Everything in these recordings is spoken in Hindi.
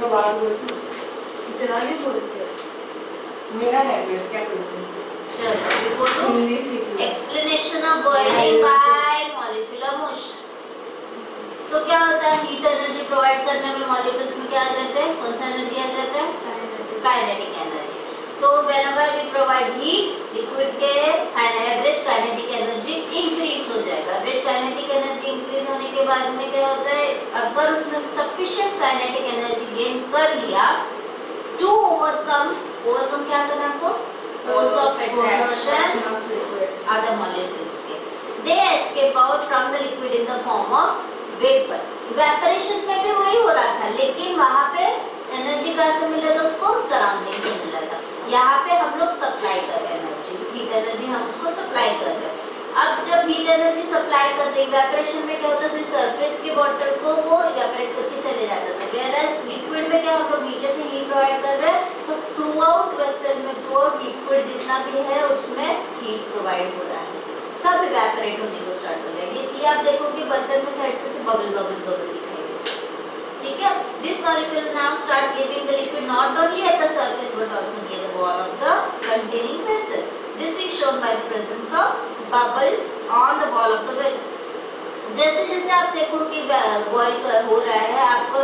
तो बात बोलती इतना नहीं बोलते मेरा लैंग्वेज क्या बोलते हैं। चलो हिंदी सीख explanation of boiling bye molecular motion. तो क्या होता है, हीट एनर्जी प्रोवाइड करने में मॉलिक्यूल्स में क्या आ जाता है, कौन सा एनर्जी आ जाता है, काइनेटिक एनर्जी। तो whenever we provide heat, liquid के एवरेज काइनेटिक एनर्जी इंक्रीज हो जाएगा। एवरेज काइनेटिक एनर्जी इंक्रीज होने के बाद में क्या होता है, अगर उसने सफिशिएंट काइनेटिक एनर्जी गेन कर लिया टू ओवरकम क्या करना आपको, force of attraction other molecules के, they escape out from the liquid in the form of vapour. Evaporation में भी वही हो रहा था, लेकिन वहां पे एनर्जी कहाँ से मिल रहा था, उसको सराउंडिंग से मिल रहा था। यहाँ पे हम लोग सप्लाई कर रहे हैं एनर्जी, हीट एनर्जी हम उसको सप्लाई कर रहे हैं। अब जब हीट एनर्जी सप्लाई कर रहे, इवेपोरेशन में क्या होता है, सिर्फ सरफेस के वाटर को वो इवेपोरेट करके चले जाता था, वेयरएज लिक्विड में क्या हम लोग नीचे से हीट प्रोवाइड कर रहे हैं, तो थ्रू आउट वेसल में, थ्रू आउट लिक्विड जितना भी है उसमें हीट प्रोवाइड हो रहा है, सब इवेपोरेट होने को स्टार्ट हो जाएगी। इसलिए आप देखोगे बर्तन में साइड से बबल बबल बबल दिखाई देगा, ठीक है। This molecule now start giving the liquid not only at the surface but also near the wall of the containing vessel. This is shown by the presence of bubbles on the wall of the vessel. जैसे जैसे आप देखोगे बॉईल हो रहा है, आपको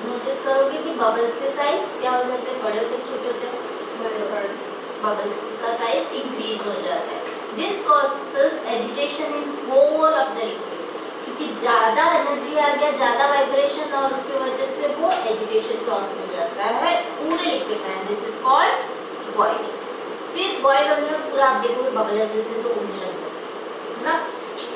नोटिस करोगे कि बबल्स के साइज क्या हो जाते हैं, बड़े होते हैं, छोटे होते हैं, बबल्स का साइज इंक्रीज हो जाता है। This causes agitation in whole of the liquid, क्योंकि ज़्यादा एनर्जी आ गया, ज़्यादा वाइब्रेशन, और उसकी वजह से वो एजिटेशन क्रॉस हो जाता है पूरे लिक्विड में। This is called boiling. फिर बॉयल होने में पूरा आप देखोगे बबल ऐसे उड़ने लग जाते हैं ना।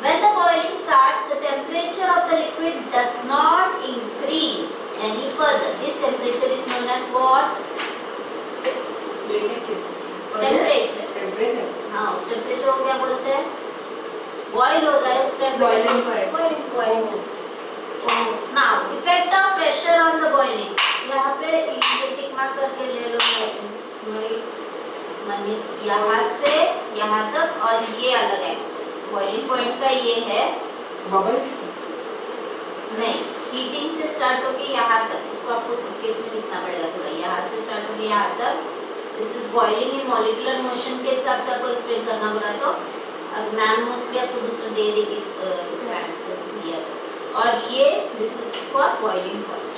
When the boiling starts, the temperature of the liquid does not increase any further. This temperature is known as what? Temperature. हाँ, उस टेम्परेचर को क्या बोलते हैं, बॉईल हो रहा है उस time boiling point. Now effect of pressure on the boiling, यहाँ पे टिक मार्क करके ले लो, मानिए यहाँ से यहाँ तक, और ये अलग एक्स बॉइलिंग पॉइंट का ये है बबल्स नहीं, हीटिंग से स्टार्ट होके यहाँ तक, इसको आपको केस में लिखना पड़ेगा थोड़ा, यहाँ से स्टार्ट होके यहाँ तक। This is boiling in molecular motion के हिसाब से आपको एक्सप्लेन करना पड़ा, तो मैम मोस्टली आपको दूसरा दे देगी इस आंसर दिया। और ये this is for boiling point,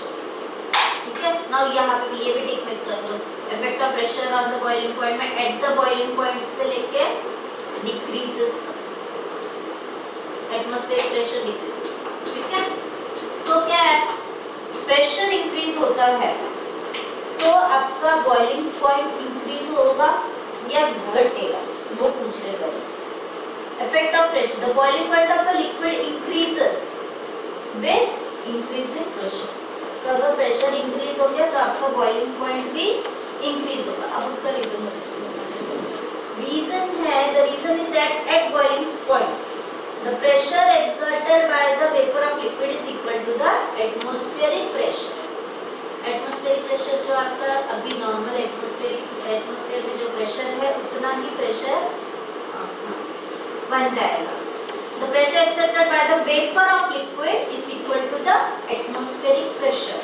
ठीक है। नाउ यहाँ पे ये भी टिक मेक कर लो, effect of pressure on the boiling point में एट द बॉइलिंग पॉइंट से लेके डिक्रीजेस तक, एटमॉस्फेरिक प्रेशर डिक्रीजेस, ठीक है। सो क्या है, प्रेशर इंक्रीज होता है तो आपका बॉइलिंग पॉइंट इंक्रीज होगा या घटेगा, वो पूछ रहे हैं। Effect of pressure, the boiling point of a liquid increases with increasing pressure. तो अगर प्रेशर इंक्रीज हो गया तो आपका बॉइलिंग पॉइंट भी इंक्रीज होगा। अब उसका रीजन है, the reason is that at boiling point the pressure exerted by the vapor of liquid is equal to the atmospheric pressure. Atmospheric pressure जो आपका अभी नॉर्मल एटमॉस्फेयर में जो प्रेशर है उतना ही प्रेशर बन जाएगा। The pressure exerted by the vapor of liquid is equal to the atmospheric pressure.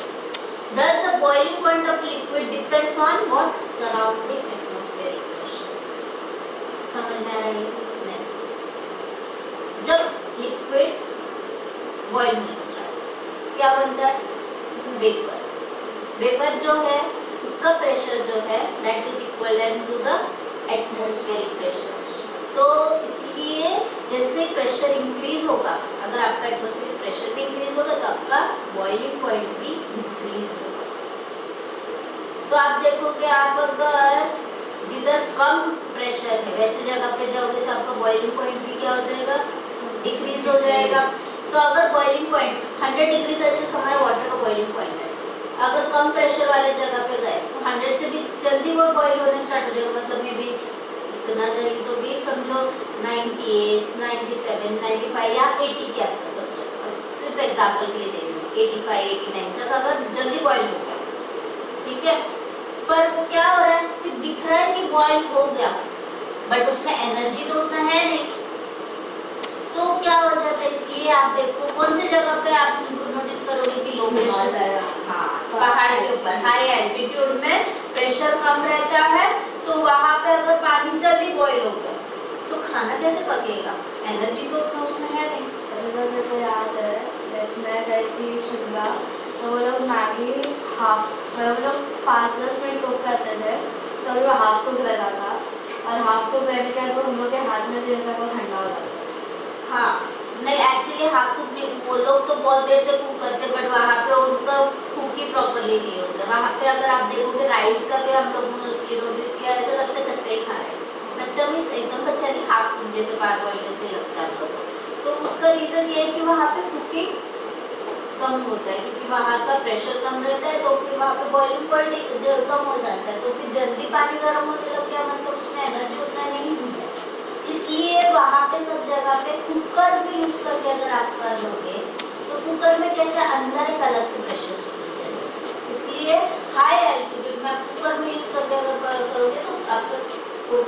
Thus the boiling point of liquid depends on what? Surrounding atmospheric pressure. समझ में आ रही है? नहीं। जब लिक्विड बॉइल होने को स्टार्ट क्या बनता है? वेपर। वेपर जो है उसका प्रेशर जो है that is equivalent to the atmospheric pressure. तो इसलिए जैसे प्रेशर इंक्रीज होगा, अगर आपका एटमॉस्फेरिक प्रेशर भी इंक्रीज होगा तो आपका बॉइलिंग पॉइंट भी इंक्रीज होगा। तो आप देखोगे, आप अगर जिधर कम प्रेशर है वैसे जगह पे जाओगे तो आपका बॉइलिंग पॉइंट भी क्या हो जाएगा? डिक्रीज हो जाएगा। तो अगर बॉइलिंग पॉइंट 100 डिग्री सेल्सियस हमारा वाटर का बॉइलिंग पॉइंट है, अगर कम प्रेशर वाले जगह पे गए तो 100 से भी जल्दी वो बॉईल होने स्टार्ट हो जाएगा, मतलब मे भी इतना जल्दी तो भी समझो 98, 97, 95 या 80 के आसपास समझो, सिर्फ एग्जांपल के लिए दे रही हूँ, 85, 89 तक अगर जल्दी बॉईल हो गया, ठीक है। पर क्या हो रहा है, सिर्फ दिख रहा है कि बॉईल हो गया, बट उसमें एनर्जी तो उतना है नहीं, तो क्या हो जाता है। इसलिए आप देखो कौन सी जगह पे आप नोटिस करोगे कि लो प्रेशर है, हाँ, पहाड़ के ऊपर होगा। हाई एल्टीट्यूड में प्रेशर कम रहता है तो वहां पे अगर पानी जल्दी बॉईल हो गया तो खाना कैसे पकेगा, एनर्जी तो उतना उसमें है नहीं। मेरे को याद है मैं गई थी शिमला तो वो लोग मैगी हाफ वो लोग 5-10 मिनट कुक करते थे तो वो हाफ कुक रहता था और हाफ कुक रहने के बाद वो हम लोग के हाथ में देने तक वो ठंडा हो जाता था। हाँ नहीं एक्चुअली हाफ कुक नहीं, वो लोग तो बहुत देर से कुक करते बट वहाँ पे उनका कुकी प्रॉपरली नहीं होता। वहाँ पे अगर आप देखोगे राइस का भी हम लोग मोस्टली नोटिस किया ऐसा लगता है कच्चा ही खा रहे हैं। कच्चा मीन्स एकदम कच्चा नहीं, हाफ कुक जैसे पार बॉइल्ड जैसे लगता है हम लोग को। तो उसका रीज़न ये है कि वहाँ पे कुकिंग कम होता है क्योंकि वहाँ का प्रेशर कम रहता है तो फिर वहाँ पे बॉइलिंग पॉइंट कम हो जाता है तो फिर जल्दी पानी गर्म होने लग गया, मतलब उसमें एनर्जी उतना नहीं हुई है। इसलिए वहाँ पे सब जगह पे कुकर भी यूज करके अगर आप कर लोगे तो कुकर में कैसे अंदर एक अलग से प्रेशर है, इसलिए हाई एल्टीट्यूड में आप कुकर में यूज करके अगर करोगे तो आपका फूड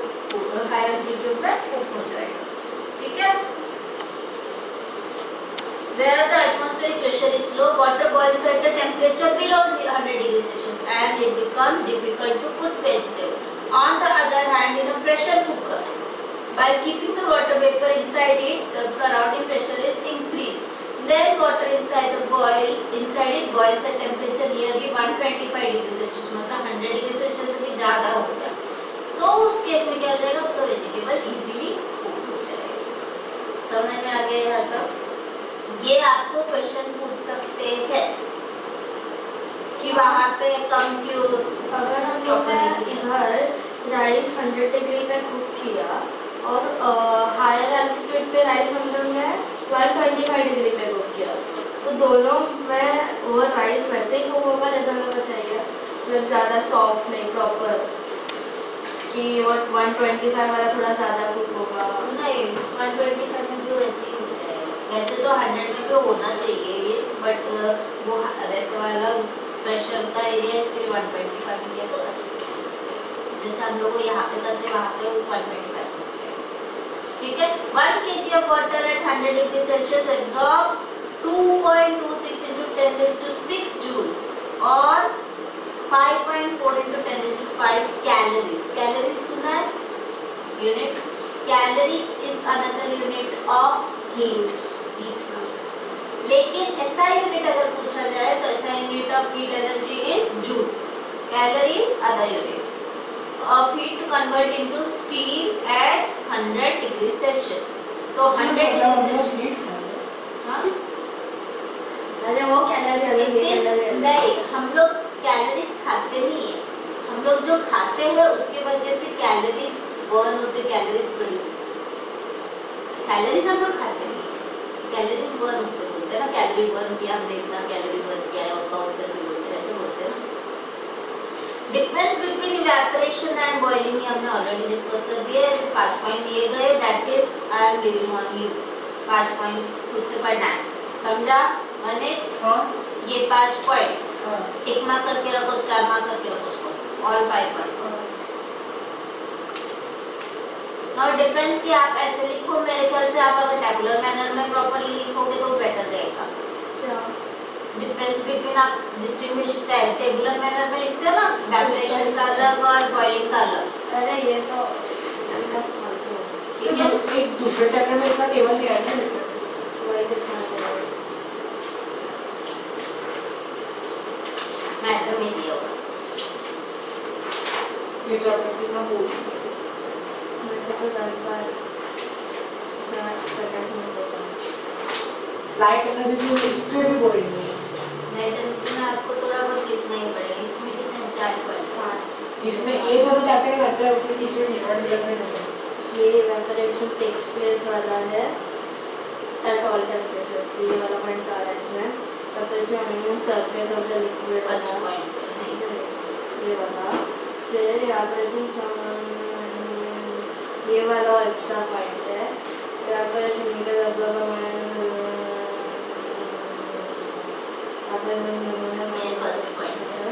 हाई एल्टीट्यूड में कुक हो जाएगा। ठीक है। Where the atmospheric pressure is low, water boils at a temperature below 100 degrees Celsius and it becomes difficult to cook vegetable. On the other hand, in a pressure cooker, by keeping the water vapor inside it, the surrounding pressure is increased. Then water inside it boils at temperature nearly 125 degrees Celsius, मतलब 100 डिग्री सेल्सियस से भी ज़्यादा हो गया तो उस केस में क्या हो जाएगा, तो वेजिटेबल इजीली कुक हो जाएगा। समझ में आ गया यहाँ तक? ये आपको क्वेश्चन पूछ सकते हैं कि वहाँ पे कम क्यों। अगर हम लोग ने इधर राइस 100 डिग्री पे कुक किया और हायर एल्टीट्यूड पे राइस हम लोग ने 125 डिग्री पे कुक किया तो दोनों में वो राइस वैसे ही कुक होगा जैसा हमें चाहिए, मतलब ज़्यादा सॉफ्ट नहीं, प्रॉपर कि वो 125 वाला थोड़ा ज़्यादा कुक होगा। नहीं 125 में भी वैसे ही हो जाएगा, वैसे तो 100 में भी होना चाहिए ये बट वो वैसे वाला प्रेशर का एरिया इसके 125 में किया तो अच्छे से जैसे हम लोग यहाँ पे करते हैं वहाँ पे 125 हो जाएगा। ठीक है। 1 kg of water at 100 degree Celsius absorbs 2.26 into 10⁶ joules और 5.4 into 10⁵ calories। कैलोरीज सुना है? Unit. Calories is another unit of heat का। लेकिन ऐसा यूनिट अगर पूछा जाए तो ऐसा unit of heat energy is joules, calories other unit of heat to convert into steam at 100 degree Celsius। तो 100 degree Celsius हाँ अरे वो कैलोरी नहीं, हम लोग कैलोरीज खाते नहीं है, हम लोग जो खाते हैं उसके वजह से कैलोरीज बर्न होते, कैलोरीज प्रोड्यूस। कैलोरीज हम लोग खाते नहीं है, कैलोरीज बर्न होते बोलते हैं ना, कैलोरी बर्न किया हमने इतना कैलोरी बर्न किया है वर्कआउट करके बोलते हैं, ऐसे बोलते हैं ना। Difference between evaporation and boiling हमने ऑलरेडी डिस्कस कर दिया है, ऐसे 5 पॉइंट दिए गए, that is I am giving on you 5 point खुद से पढ़ना है, समझा मैंने? हाँ ये 5 पॉइंट हाँ टिक मार्क करके रखो, स्टार मार्क करके रखो उसको, ऑल 5 पॉइंट्स। नाउ डिफरेंस कि आप ऐसे लिखो, मेरे ख्याल से आप अगर टेबुलर मैनर में प्रॉपर्ली लिखोगे तो बेटर रहेगा। डिफरेंस बिटवीन आप डिस्टिंग्विश टेबुलर मैनर में लिखते हो ना, इवेपोरेशन का अलग और बॉइलिंग का अलग। अरे ये तो ठीक है, एक दूसरे चैप्टर में इसका टेबल दिया है ना, वही दिखाते हैं मैटर में दिया होगा। ये चैप्टर कितना बोल मैंने तो 10 बार लाइट एनर्जी जो इससे भी बोलेंगे नहीं तो आपको थोड़ा बहुत लिखना ही पड़ेगा। इसमें कितने 4 पॉइंट 5 इसमें ये दोनों चैप्टर में अच्छा है, उसमें इसमें डिफरेंट डिफरेंट है। ये इवेपोरेशन टेक्स प्लेस वाला है एट ऑल टेम्परेचर्स, ये वाला पॉइंट आ रहा है इसमें। Temperature minimum surface of the liquid first point नहीं, ये वाला, फिर इवेपोरेशन ये वाला एक्स्ट्रा पॉइंट है, इवेपोरेशन ये फर्स्ट पॉइंट है।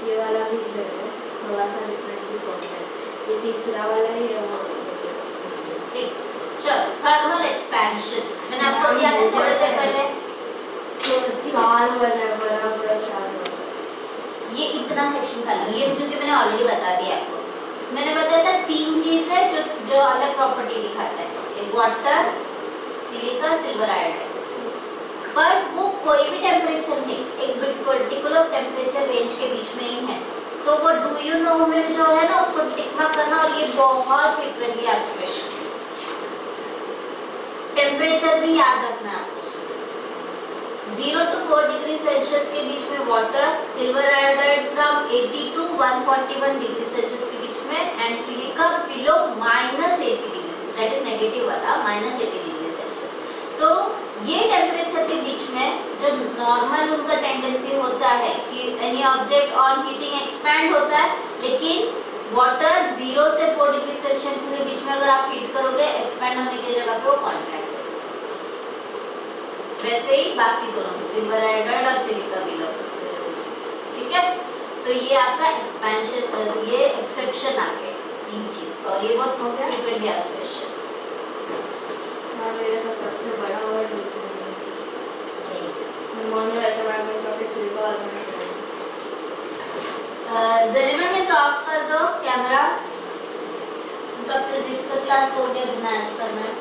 ये वाला भी है थोड़ा सा डिफरेंटली पॉइंट है, ये तीसरा वाला है ये। ठीक, चलो थर्मल एक्सपैंशन। एक्सपेंशन। मैंने आपको दिया था थोड़ी देर पहले, 4 वाला बराबर 4 वाला। ये इतना सेक्शन खाली, ये क्योंकि मैंने ऑलरेडी बता दिया आपको। मैंने बताया था 3 चीज है जो अलग प्रॉपर्टी दिखाता है, एक वाटर, सिलिका, सिल्वर आयोडाइड। पर वो कोई भी टेम्परेचर नहीं, एक पर्टिकुलर टेम्परेचर रेंज के बीच में ही है। तो वो डू यू नो में जो है ना उसको टिक मार्क करना, और ये बहुत फ्रीक्वेंटली आस्क्ड क्वेश्चन। टेम्परेचर भी याद रखना है आपको। 0 to 4 डिग्री सेल्सियस के बीच में water, silver iodide from 80 to 141 degree Celsius के बीच में, and silica below -80 degree, that is negative वाला -80 डिग्री सेल्सियस। तो ये टेम्परेचर के बीच में जो नॉर्मल उनका टेंडेंसी होता है कि any object on heating expand होता है, लेकिन वाटर 0 से 4 डिग्री सेल्सियस के बीच में अगर आप हीट करोगे एक्सपैंड होने की जगह पे वो कॉन्ट्रैक्ट होगा। वैसे ही बाकी दोनों में सिल्वर आयोडाइड और सिलिका बिलो, ठीक है। तो ये आपका एक्सपेंशन, ये एक्सेप्शन आ गए 3 चीज, और ये बहुत फ्रीक्वेंटली आस्क्ड क्वेश्चन। हाँ, मेरे पास सबसे बड़ा वर्ड मोनोइलेक्ट्रोमैग्नेटिक का सिल्वर एनालिसिस। जरिमा में ऑफ कर दो कैमरा, उनका फिजिक्स का क्लास हो गया, मैथ्स करना है।